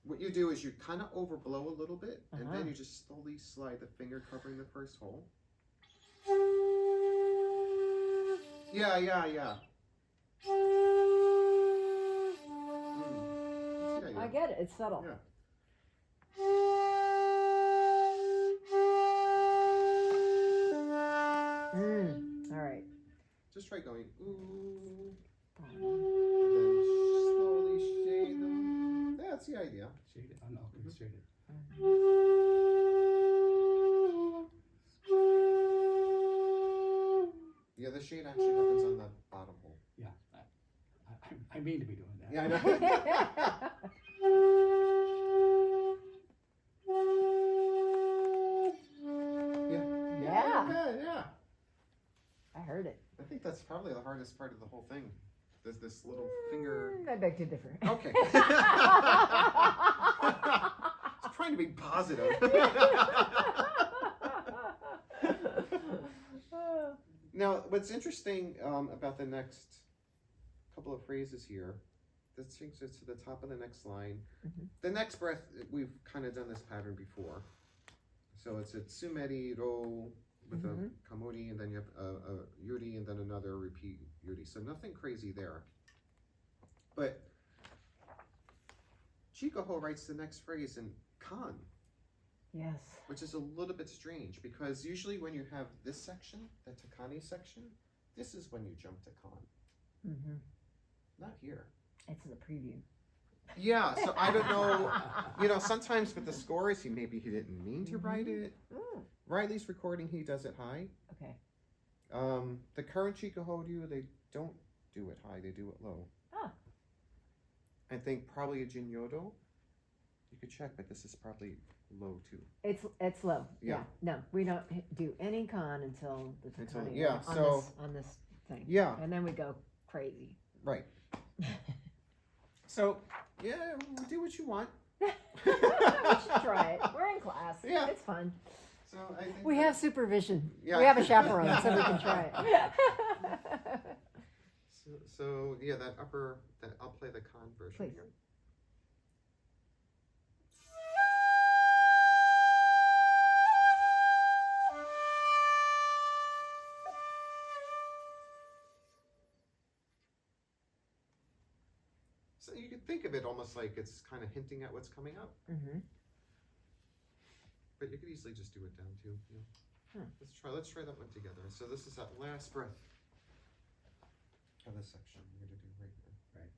S1: what you do is you kind of overblow a little bit, and then you just slowly slide the finger covering the first hole. Yeah.
S2: I get it. It's subtle.
S1: Yeah.
S2: All right.
S1: Just try going ooh, and then slowly shade them. That's the idea.
S3: Shade it. Oh no, it's shaded.
S1: Yeah, the shade actually happens on the bottom hole.
S3: Yeah, I mean to be doing that.
S1: Yeah, I know. Yeah.
S2: I heard it.
S1: I think that's probably the hardest part of the whole thing. There's this little finger.
S2: I beg to differ.
S1: Okay. Just trying to be positive. Now, what's interesting about the next couple of phrases here, this takes us to the top of the next line. The next breath, we've kind of done this pattern before. So it's a tsumeri ro with a kamori, and then you have a yuri, and then another repeat yuri. So nothing crazy there. But Chikoho writes the next phrase in kan.
S2: Yes.
S1: Which is a little bit strange, because usually when you have this section, the takani section, this is when you jump to kan. Not here.
S2: It's in the preview.
S1: Yeah, so I don't know. Sometimes with the scores, maybe he didn't mean to write it. Riley's recording, he does it high.
S2: Okay.
S1: The current Chikohoryu, they don't do it high, they do it low.
S2: Ah.
S1: I think probably a Jinyodo. You could check, but this is probably low too.
S2: It's low.
S1: Yeah.
S2: No, we don't do any con until the Takani. On this thing.
S1: Yeah.
S2: And then we go crazy.
S1: Right. So, yeah, do what you want.
S2: We should try it. We're in class.
S1: Yeah.
S2: It's fun.
S1: So I think
S2: We have supervision.
S1: Yeah.
S2: We have a chaperone, so we can try it.
S1: So yeah, I'll play the con version.
S2: Please.
S1: Here. So you could think of it almost like it's kind of hinting at what's coming up. But you could easily just do it down too. Yeah. Let's try that one together. So this is that last breath of this section we're going to do right now.
S3: Right.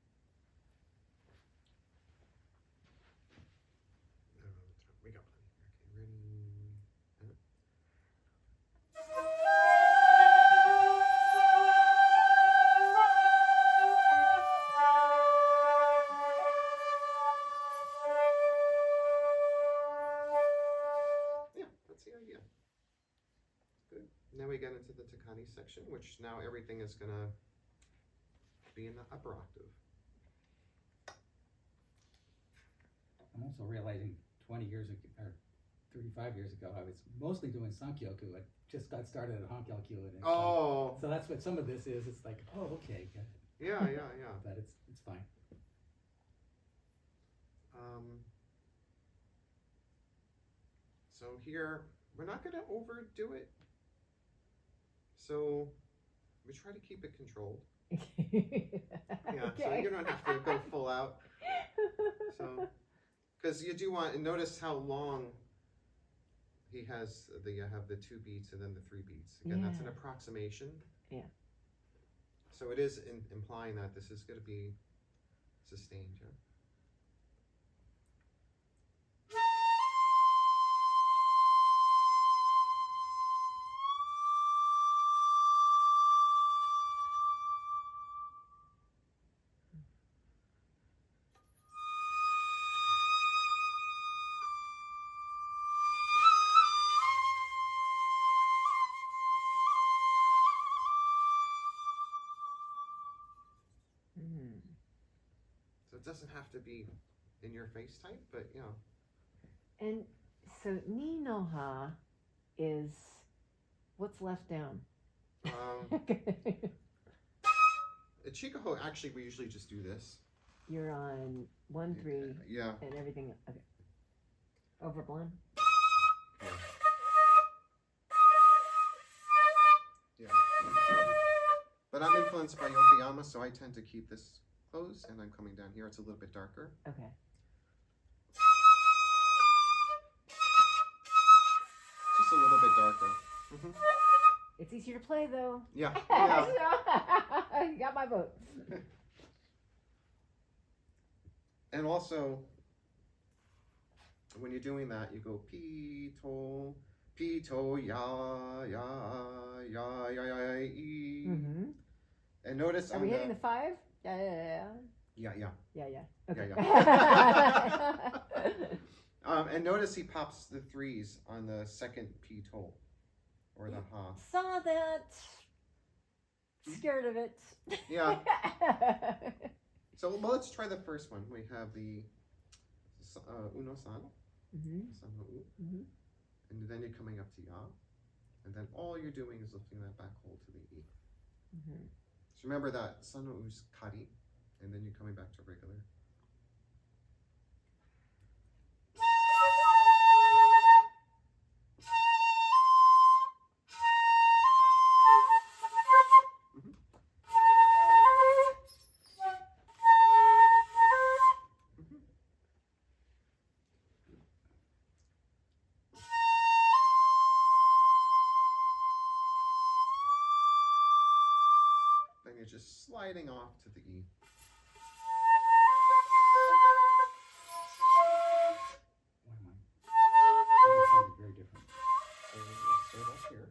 S1: We got plenty. Okay, ready? Yeah, that's the idea. Good. Now we get into the Takani section, which now everything is going to be in the upper octave.
S3: I'm also realizing 20 years ago, or 35 years ago, I was mostly doing Sankyoku. I just got started at Honkyoku. And so that's what some of this is. It's like, oh, okay, got it.
S1: Yeah.
S3: But it's fine.
S1: So here, we're not going to overdo it. So we try to keep it controlled. Yeah, so
S2: Okay.
S1: you don't have to go full out. So, because you do want, and notice how long he has you have the 2 beats and then the 3 beats. Again, that's an
S2: Yeah.
S1: approximation.
S2: Yeah.
S1: So it is implying that this is going to be sustained, yeah.
S2: Mm.
S1: So it doesn't have to be in your face type, but you know.
S2: And so ni no ha is what's left down.
S1: At Chikuho, actually, we usually just do this.
S2: You're on 1, 3,
S1: Yeah.
S2: and everything. Okay. Overblown.
S1: Yeah. But I'm influenced by Yokoyama, so I tend to keep this closed, and I'm coming down here. It's a little bit darker.
S2: Okay.
S1: Just a little bit darker. Mm-hmm.
S2: It's easier to play though.
S1: Yeah. Yeah.
S2: You got my vote.
S1: And also, when you're doing that, you go pito, ya, ya, e.
S2: Mm-hmm.
S1: And notice
S2: Are we hitting the 5? Yeah.
S1: Yeah.
S2: Okay.
S1: And notice he pops the 3s on the second pito, or the ha.
S2: Saw that. Scared of it.
S1: Yeah. So, well, let's try the first one. We have the uno-san,
S2: Mm-hmm.
S1: san-no-u,
S2: Mm-hmm.
S1: and then you're coming up to ya, and then all you're doing is lifting that back hold to the e.
S2: Mm-hmm.
S1: So remember that san-no-u's kari, and then you're coming back to regular. Then you're just sliding off to the E.
S3: Why am I? That sounded very different.
S1: So we'll start off here.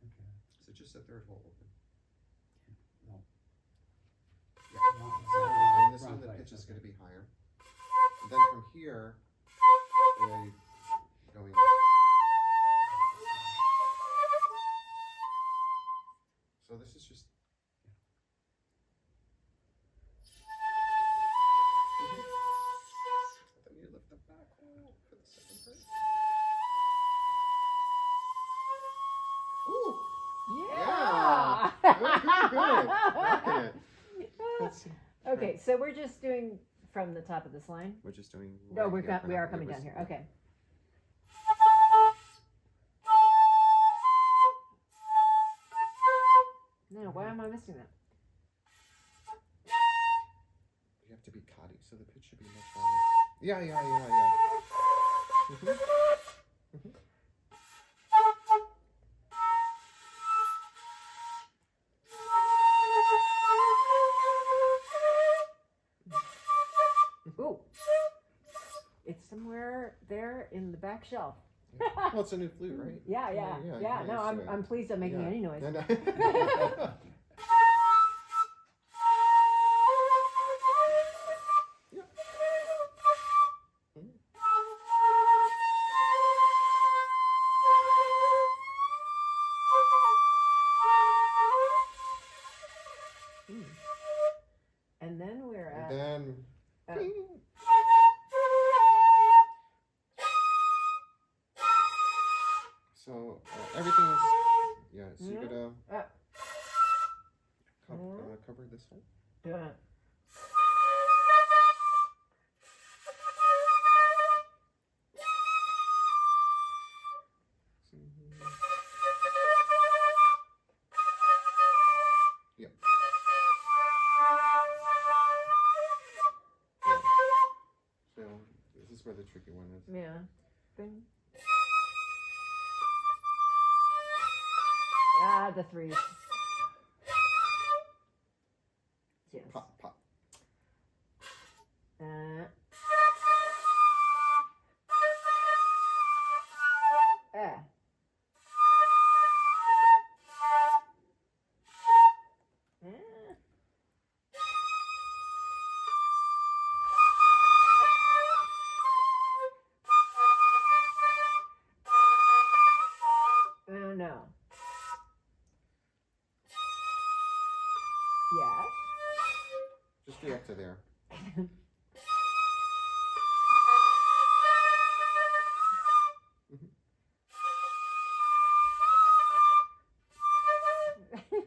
S3: Okay.
S1: So just the third hole open.
S3: No.
S1: Yeah.
S3: No,
S1: And this
S3: wrong
S1: one, the
S3: place,
S1: pitch is
S3: okay.
S1: going to be higher. And then from here, you're going. So this is just. Then you lift the back hole for the second part. Ooh!
S2: Yeah.
S1: Good. Rocking it. Let's see.
S2: Okay, so we're just doing from the top of this line.
S1: We're just doing.
S2: No,
S1: right here for
S2: we
S1: now.
S2: are coming
S1: It
S2: down
S1: was-
S2: here. Okay. No, why am I missing that?
S1: You have to be kati, so the pitch should be much higher. Yeah. Mhm. Mhm.
S2: Ooh, it's somewhere there in the back shelf.
S1: Yeah. Well, it's a new flute, right?
S2: Yeah. No, I'm pleased I'm making
S1: yeah.
S2: any noise.
S1: No. Yeah. Mhm.
S2: Mm. And then we're at.
S1: And then.
S2: uh,
S1: So everything is. Yeah. So you gotta cover this hole.
S2: yeah.
S1: Yeah.
S2: Add the 3s. Yes.
S1: Pop, pop.
S2: Uh, Oh no. Yes.
S1: Just be up to there.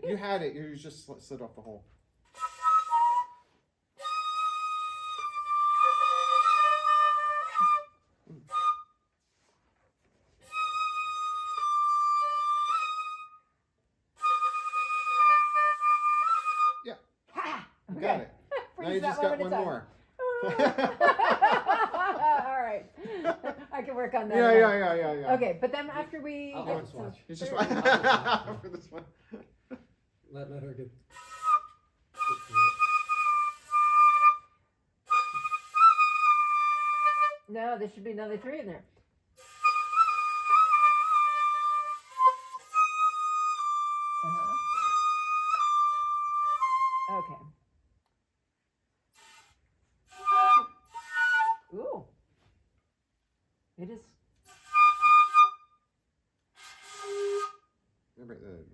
S1: You had it. You just slid off the hole. Yeah.
S2: Ha!
S1: You
S2: Okay.
S1: got it. Now you just got one more.
S2: All right. I can work on that.
S1: Yeah.
S2: Okay, but then after we
S3: I'll
S2: get
S3: just watch.
S1: It's just
S2: third-
S1: for this one.
S3: Let her get.
S2: No, there should be another 3 in there. Okay. Ooh. It is.
S1: Remember the.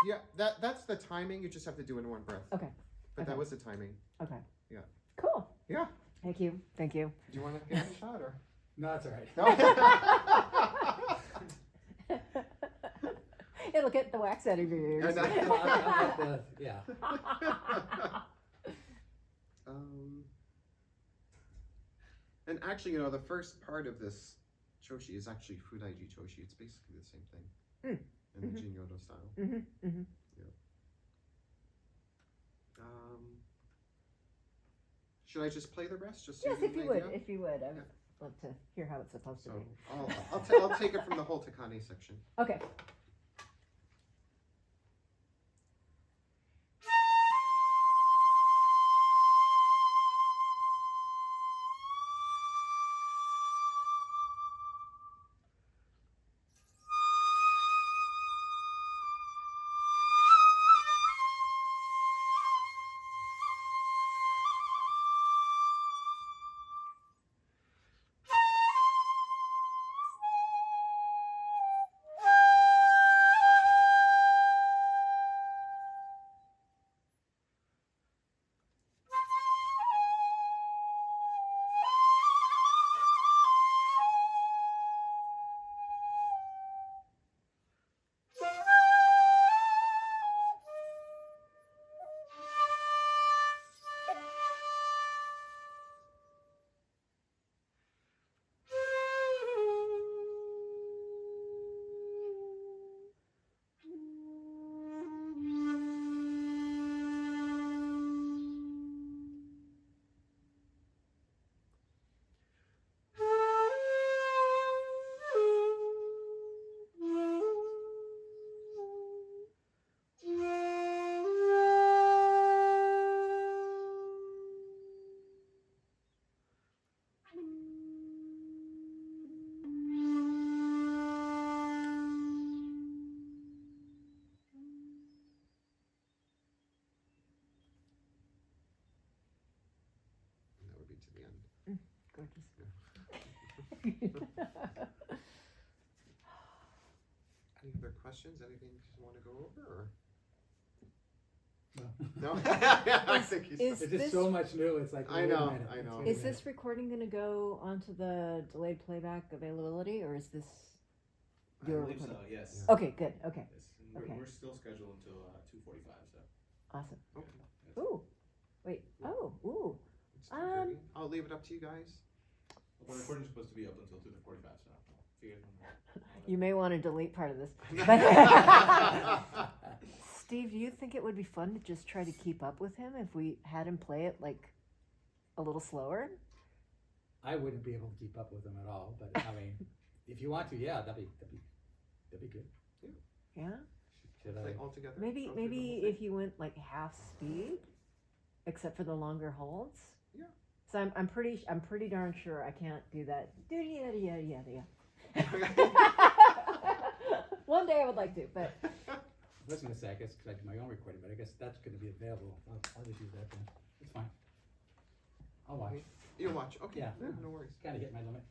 S1: Yeah, that's the timing. You just have to do it in one breath.
S2: Okay.
S1: But
S2: Okay.
S1: that was the timing.
S2: Okay.
S1: Yeah.
S2: Cool.
S1: Yeah.
S2: Thank you. Thank you.
S1: Do you want to get a shot or?
S3: No, that's all right.
S1: No.
S2: It'll get the wax out of your ears.
S3: Yeah.
S1: And actually, the first part of this Chōshi is actually Fudaiji Chōshi. It's basically the same thing in the Jinyodo style.
S2: Mm-hmm, mm-hmm.
S1: Should I just play the rest? Just so
S2: Yes,
S1: you
S2: if
S1: get
S2: you
S1: an
S2: would.
S1: idea?
S2: If you would. I'd love to hear how it's supposed to
S1: So
S2: be.
S1: I'll take it from the whole Takane section.
S2: Okay. Gorgeous.
S1: Any other questions? Anything you want to go over? Or?
S3: No.
S1: No? I think he's.
S2: Is
S3: It's just
S2: this-
S3: so much new. It's like,
S1: I
S3: wait a
S1: know,
S3: minute,
S1: I know.
S3: wait a
S2: Is
S3: minute.
S2: this recording going to go onto the delayed playback availability, or is this
S4: I
S2: your
S4: believe so,
S2: recording?
S4: yes.
S2: Okay, good. Okay,
S4: Yes. And
S2: Okay.
S4: We're still scheduled until 2:45, so.
S2: awesome.
S1: Okay.
S4: Yes.
S2: Ooh, wait. Oh, ooh.
S1: It's 2:30. I'll leave it up to you guys.
S4: Well, the recording's supposed to be up until 2:45, so. Figured.
S2: You may want to delete part of this. Steve, do you think it would be fun to just try to keep up with him if we had him play it like a little slower?
S3: I wouldn't be able to keep up with them at all, but I mean, if you want to, yeah, that'd be good.
S2: Yeah.
S3: Should I?
S1: Like all together.
S2: Maybe
S1: go through the
S2: maybe
S1: whole
S2: if you went like half speed, except for the longer holds.
S1: Yeah.
S2: So I'm pretty darn sure I can't do that. Yada yada yada yada. One day I would like to, but
S3: I was gonna say, I guess, because I do my own recording, but I guess that's gonna be available. I'll just use that then. It's fine. I'll watch.
S1: You'll watch. Okay.
S3: Yeah.
S1: No worries.
S3: Kind of hit my limit.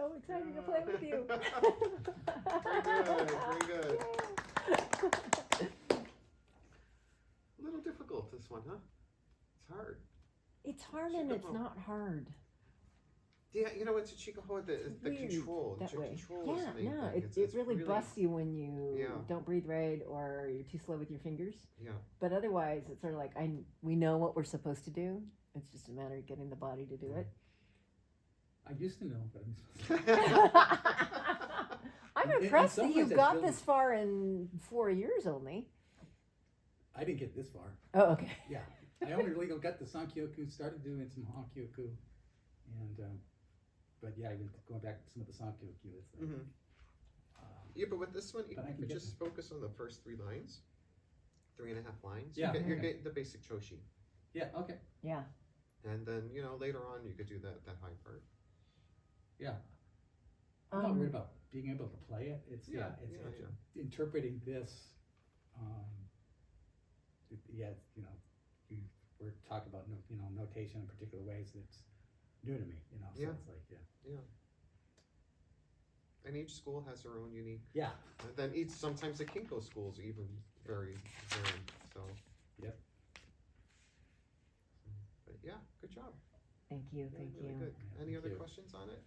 S2: so excited to play with you.
S1: Very good. A little difficult, this one, huh? It's hard.
S2: It's hard and it's not hard.
S1: Yeah, you know, it's a Chikaho, the
S2: Weird
S1: control.
S2: that
S1: The
S2: way.
S1: control is
S2: Yeah,
S1: the main
S2: no,
S1: thing.
S2: it really busts you when you
S1: Yeah.
S2: don't breathe right or you're too slow with your fingers.
S1: Yeah.
S2: But otherwise, it's sort of like we know what we're supposed to do. It's just a matter of getting the body to do it.
S3: I used to know, but
S2: I'm
S3: In
S2: impressed
S3: some
S2: that you
S3: ways, it's
S2: got
S3: really-
S2: this far in 4 years only.
S3: I didn't get this far.
S2: Oh, okay.
S3: Yeah, I only really got the Sankyoku, started doing some Honkyoku, and but yeah, even going back to some of the Sankyoku, it's like,
S1: Mhm. Yeah, but with this one, you
S3: But I
S1: can
S3: can get
S1: just focus on the first 3 lines, 3.5 lines.
S3: Yeah,
S1: You're
S3: okay.
S1: getting the basic Chōshi.
S3: yeah, okay,
S2: Yeah.
S1: And then, you know, later on you could do that high part.
S3: yeah. I'm not worried about being able to play it. It's interpreting this. You know, we're talking about notation in particular ways that's new to me. You know, so
S1: Yeah.
S3: it's like
S1: And each school has their own unique.
S3: yeah.
S1: And then sometimes the Kinko schools even vary. So.
S3: Yep.
S1: But yeah, good job.
S2: Thank you.
S1: Really,
S2: Thank
S1: really
S2: you.
S1: good.
S3: Yeah,
S1: Any
S3: thank
S1: other
S3: you.
S1: questions on it?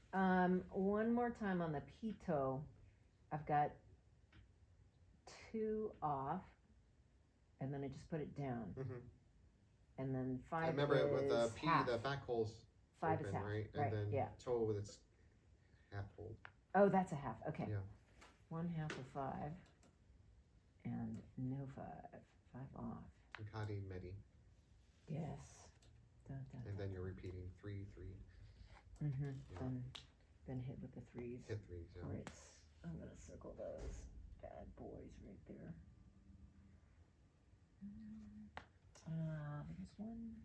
S2: One more time on the Pito. I've got 2 off, and then I just put it down,
S1: Mm-hmm.
S2: and then 5
S1: I remember
S2: is
S1: with the P,
S2: half.
S1: the back hole's
S2: 5
S1: open,
S2: is half,
S1: right?
S2: right?
S1: And then
S2: Yeah.
S1: toe with its half hold.
S2: Oh, that's a half. Okay.
S1: Yeah.
S2: 1/2 of 5, and no 5. 5 off.
S1: Kari Medi.
S2: Yes. Dun, dun,
S1: And then you're repeating 3, 3,
S2: Mm-hmm.
S1: Yeah.
S2: Then hit with the 3s.
S1: hit 3s. Yeah.
S2: Where it's, I'm gonna circle those bad boys right there. There's one.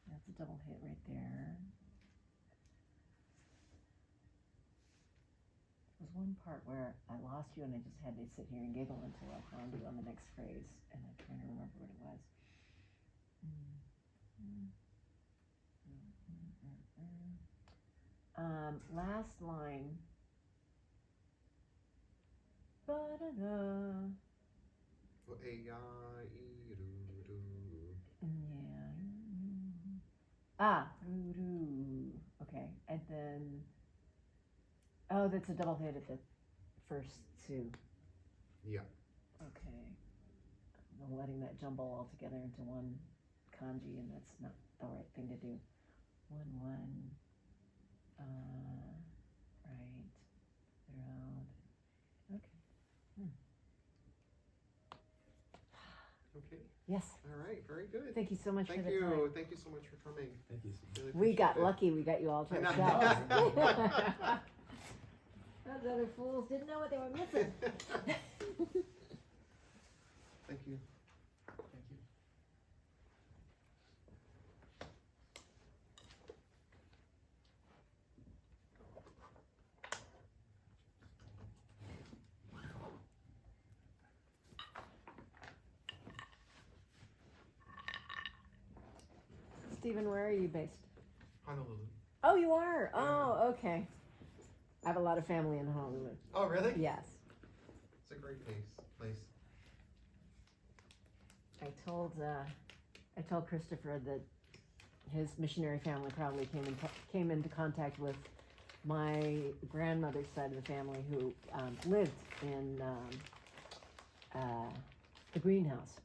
S2: That's a double hit right there. There was one part where I lost you and I just had to sit here and giggle until I found you on the next phrase, and I'm trying to remember what it was. Last line. Ba-da-da. Yeah. Doo-doo. Okay, and then. Oh, that's a double hit at the first 2.
S1: Yeah.
S2: Okay. I'm letting that jumble all together into one kanji, and that's not the right thing to do. 1, 1. Right. Around. Okay.
S1: Okay.
S2: Yes.
S1: All right. Very good.
S2: Thank you so much
S1: Thank
S2: for the
S1: you.
S2: time.
S1: Thank you so much for coming.
S3: Thank you.
S1: Really
S2: We got
S1: appreciate it.
S2: lucky. We got you all to
S1: I know.
S2: ourselves. Those other fools didn't know what they were missing.
S1: Thank you.
S3: Thank you.
S2: Stephen, where are you based?
S1: Honolulu.
S2: Oh, you are? Oh, okay. I have a lot of family in Honolulu.
S1: Oh, really?
S2: Yes.
S1: It's a great place.
S2: I told Christopher that his missionary family probably came into contact with my grandmother's side of the family who lived in the greenhouse